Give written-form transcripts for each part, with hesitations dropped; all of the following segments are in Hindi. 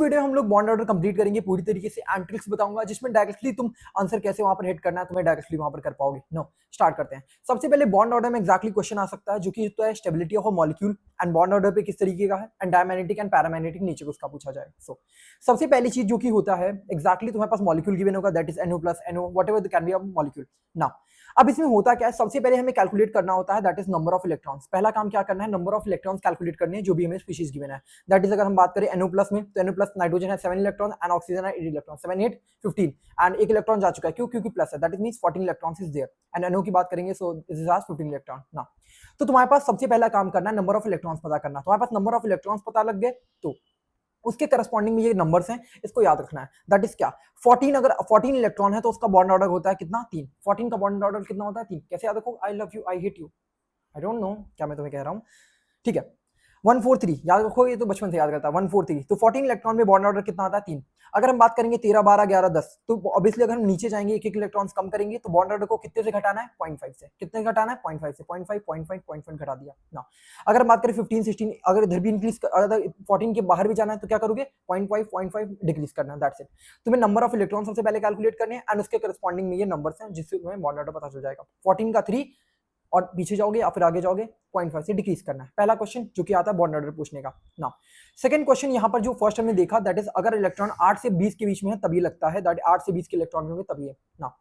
वीडियो हम लोग बॉन्ड ऑर्डर कंप्लीट करेंगे पूरी तरीके से एंड ट्रिक्स बताऊंगा जिसमें डायरेक्टली तुम आंसर कैसे वहां पर हिट करना है तुम्हें डायरेक्टली वहां पर कर पाओगे। नो स्टार्ट करते हैं। सबसे पहले बॉन्ड ऑर्डर में एक्जैक्टली क्वेश्चन आ सकता है जो कि तो है stability of a molecule and bond order पे किस तरीके का है and diamagnetic and paramagnetic nature उसका पूछा जाए। सो सबसे पहली चीज जो कि होता है एक्जैक्टली तुम्हारे पास मॉलिक्यूल गिवन होगा that is NO plus NO whatever the can be a molecule. Now अब इसमें होता क्या है, सबसे पहले हमें कैलकुलेट करना होता है that is number of electrons. पहला काम क्या करना है, नंबर ऑफ इलेक्ट्रॉन्स कैलकुलेट करने हैं जो भी हमें स्पीशीज गिवन है। दैट इज अगर हम बात करें NO प्लस में तो NO प्लस नाइट्रोजन है 7 इलेक्ट्रॉन एंड ऑक्सीजन है 8 इलेक्ट्रॉन, 7 8 15 एंड एक इलेक्ट्रॉन जा चुका है। क्यों? क्योंकि प्लस है, that is means 14 electrons is there and NO की बात करेंगे सो दिस इज आज 15 इलेक्ट्रॉन ना। तो तुम्हारे पास सबसे पहला काम करना है नंबर ऑफ इलेक्ट्रॉन्स पता करना। तुम्हारे पास नंबर ऑफ इलेक्ट्रॉन्स पता लग गए तो उसके करस्पॉन्डिंग में ये नंबर्स हैं, इसको याद रखना है। दैट इज क्या, 14 अगर 14 इलेक्ट्रॉन है तो उसका बॉन्ड ऑर्डर होता है कितना, 3। 14 का बॉन्ड ऑर्डर कितना होता है, 3। कैसे याद रखो, I love you I hate you, I don't know क्या मैं तुम्हें कह रहा हूं, ठीक है। 143 याद रखो, ये तो बचपन से याद करता है 143। तो 14 इलेक्ट्रॉन में बॉन्ड ऑर्डर कितना आता है, 3। अगर हम बात करेंगे 13 12 11 10 तो ऑब्वियसली अगर हम नीचे जाएंगे एक एक इलेक्ट्रॉन्स कम करेंगे तो बॉन्ड ऑर्डर को कितने से घटाना है, 0.5 से। कितने घटाना है, 0.5 से। 0.5 0.5 0.5 घटा दिया ना। अगर बात करें 15 16 अगर इधर भी इंक्रीज, अगर 14 के बाहर भी जाना है तो क्या करोगे, 0.5 0.5 डिक्रीज करना है, दैट्स इट। तुम्हें नंबर ऑफ इलेक्ट्रॉन सबसे पहले कैलकुलेट करने हैं एंड उसके करस्पॉन्डिंग में ये नंबर्स हैं जिससे तुम्हें बॉन्ड ऑर्डर पता चल जाएगा। 14 का 3 और पीछे जाओगे या फिर आगे जाओगे 0.5 से डिक्रीज करना है। पहला क्वेश्चन जो कि आता है बॉन्ड ऑर्डर पूछने का ना। सेकंड क्वेश्चन यहाँ पर जो फर्स्ट हमने देखा दैट इज अगर इलेक्ट्रॉन 8 से 20 के बीच में है तभी लगता है, दैट 8 से 20 के इलेक्ट्रॉन होंगे तभी है ना।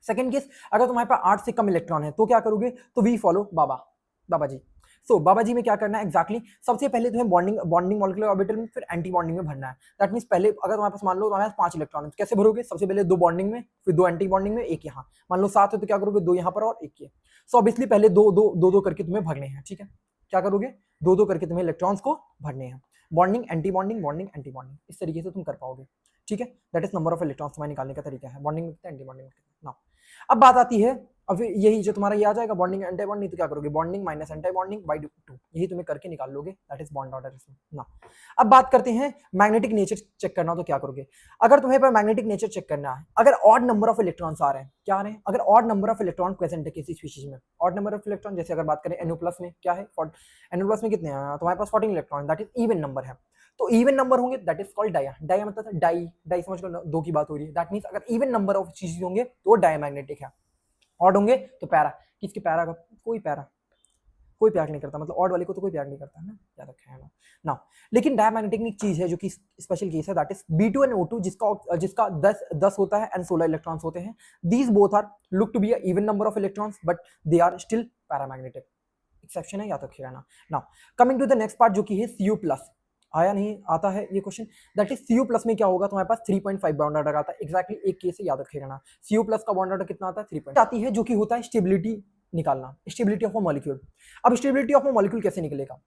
सेकंड केस, अगर तुम्हारे पास 8 से कम इलेक्ट्रॉन है तो क्या करोगे, तो वी फॉलो बाबा जी। सो बाबा जी में क्या करना है एक्जैक्टली, सबसे पहले तुम्हें बॉन्डिंग मॉलिक्यूलर ऑर्बिटल में फिर एंटी बॉन्डिंग में भरना है। दैट मींस पहले अगर तुम्हारे पास मान लो तुम्हारे पास 5 इलेक्ट्रॉन है तो कैसे भरोगे, सबसे पहले 2 बॉन्डिंग में फिर 2 एंटी बॉन्डिंग में, एक यहाँ। मान लो 7 है तो क्या करोगे, 2 यहाँ पर और 1 ये। सो ऑब्वियसली पहले दो करके तुम्हें भरने हैं, ठीक है। क्या करोगे, 2 करके तुम्हें इलेक्ट्रॉन्स को भरने हैं। बॉन्डिंग एंटी बॉन्डिंग इस तरीके से तुम कर पाओगे, ठीक है। That is number of electrons तुम्हारे निकालने का तरीका है, बॉन्डिंग में कितना एंटी बॉन्डिंग में कितना ना। अब बात आती है, अब यही जो तुम्हारा ये आ जाएगा बॉन्डिंग एंटी बॉन्डिंग, तो क्या करोगे, bonding minus anti bonding by 2, यही तुम्हें करके निकाल लोगे, दैट इज बॉन्ड ऑर्डर इसमें ना। अब बात करते हैं मैग्नेटिक नेचर चेक करना, तो क्या करोगे, अगर तुम्हें पर मैग्नेटिक नेचर चेक करना है, अगर ऑड नंबर ऑफ इलेक्ट्रॉन्स आ रहे हैं, क्या आ रहे हैं, अगर odd number of electron present है किसी स्पीशीज में, ऑड नंबर ऑफ इलेक्ट्रॉन, जैसे अगर बात करें NO प्लस में क्या है, NO प्लस में कितने हैं तुम्हारे पास, 14 electron, that is even number है। तो इवन नंबर होंगे that is called dia. Dia मतलब डाई समझ लो, 2 की बात हो रही है। दैट मींस अगर इवन नंबर ऑफ चीजें होंगे तो वो डायमैग्नेटिक है, ऑड होंगे तो पैरा। किसके पैरा का, कोई प्यार नहीं करता, मतलब ऑड वाले को तो कोई प्यार नहीं करता है ना, याद रखा है ना। लेकिन डायमैग्नेटिक में एक चीज है जो कि स्पेशल केस है, that is B2 and O2 जिसका 10 होता है एंड 16 इलेक्ट्रॉन्स होते हैं। These both are look to be a even number of electrons but they are still paramagnetic, exception है, याद रखिएगा ना। Now coming to the next part जो कि है Cu प्लस। आया नहीं आता है ये question, that is Cu plus में क्या होगा, तुम्हारे पास 3.5 बॉन्ड ऑर्डर आता है, एक्जैक्टली एक केस से याद रखिएगा ना। Cu प्लस का बॉन्ड ऑर्डर कितना आता है, 3. आती है जो कि होता है स्टेबिलिटी निकालना, स्टेबिलिटी ऑफ अ मॉलिक्यूल। अब स्टेबिलिटी ऑफ अ मॉलिक्यूल कैसे निकलेगा,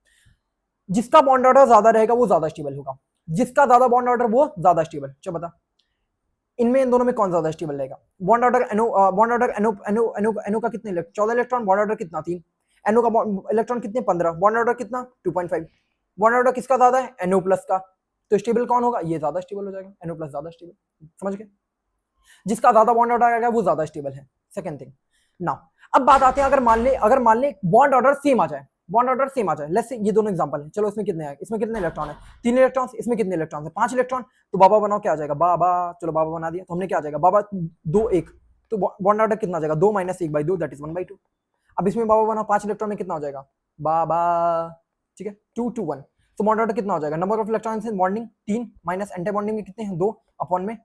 जिसका बॉन्ड ऑर्डर ज्यादा रहेगा वो ज्यादा स्टेबल होगा, जिसका ज्यादा बॉन्ड ऑर्डर वो ज्यादा स्टेबल। चलो बता इनमें इन दोनों में कौन ज्यादा स्टेबल रहेगा, बॉन्ड ऑर्डर NO का कितने 14 इलेक्ट्रॉन, बॉन्ड ऑर्डर कितना 3। NO का इलेक्ट्रॉन कितने 15, बॉन्ड ऑर्डर कितना 2.5। बॉन्ड ऑर्डर किसका ज्यादा है, NO प्लस का, तो स्टेबल कौन होगा, ये ज्यादा स्टेबल हो जाएगा, NO प्लस ज्यादा स्टेबल, समझ गए। जिसका ज्यादा बॉन्ड ऑर्डर आएगा वो ज्यादा स्टेबल है, सेकंड थिंग ना। अब बात आते हैं, अगर मान ले बॉन्ड ऑर्डर सेम आ जाए, लेट्स से ये दोनों एग्जांपल है। चलो इसमें कितने आए, इसमें कितने इलेक्ट्रॉन है, 3 इलेक्ट्रॉन, इसमें कितने इलेक्ट्रॉन है, 5 इलेक्ट्रॉन। तो बाबा बनाओ, क्या आ जाएगा, बाबा, चलो बाबा बना दिया, तो हमने क्या आ जाएगा, बाबा 2 1, तो बॉन्ड ऑर्डर कितना आ जाएगा, 2 - 1/2 दैट इज 1/2। अब इसमें बाबा बनाओ 5 इलेक्ट्रॉन में कितना हो जाएगा, बाबा, ठीक है 2 2 1। तो बॉन्ड ऑर्डर कितना हो जाएगा, number of electrons in bonding 3 minus anti bonding में कितने हैं 2 अपॉन में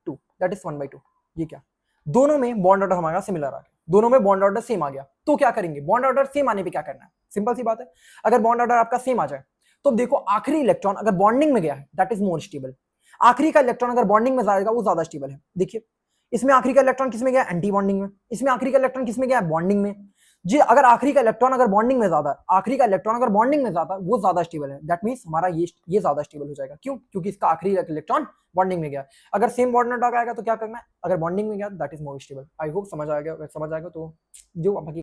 2 दैट इज 1/2। ये क्या, दोनों में बॉन्ड ऑर्डर हमारा सिमिलर आ गया, दोनों में बॉन्ड ऑर्डर सेम आ गया। तो क्या करेंगे, बॉन्ड ऑर्डर सेम आने पे क्या करना है, सिंपल सी बात है। अगर बॉन्ड ऑर्डर आपका सेम आ जाए तो देखो आखिरी इलेक्ट्रॉन अगर बॉन्डिंग में गया है दैट इज मोर स्टेबल, आखिरी का इलेक्ट्रॉन अगर बॉन्डिंग में जाएगा वो ज्यादा स्टेबल है। देखिए इसमें आखिरी का इलेक्ट्रॉन किसमें गया, एंटी बॉन्डिंग में, इसमें आखिरी का इलेक्ट्रॉन किसमें गया, बॉन्डिंग में। जी अगर आखिरी का इलेक्ट्रॉन अगर बॉन्डिंग में ज्यादा, आखिरी का इलेक्ट्रॉन अगर बॉन्डिंग में ज्यादा वो ज्यादा स्टेबल है, दैट मींस हमारा ये ज्यादा स्टेबल हो जाएगा। क्यों, क्योंकि इसका आखिरी इलेक्ट्रॉन बॉन्डिंग में गया। अगर सेम बॉन्ड नॉट आएगा तो क्या करना है, अगर बॉन्डिंग में गया that is more stable. I hope समझ आ गया, समझ आएगा तो जो बाकी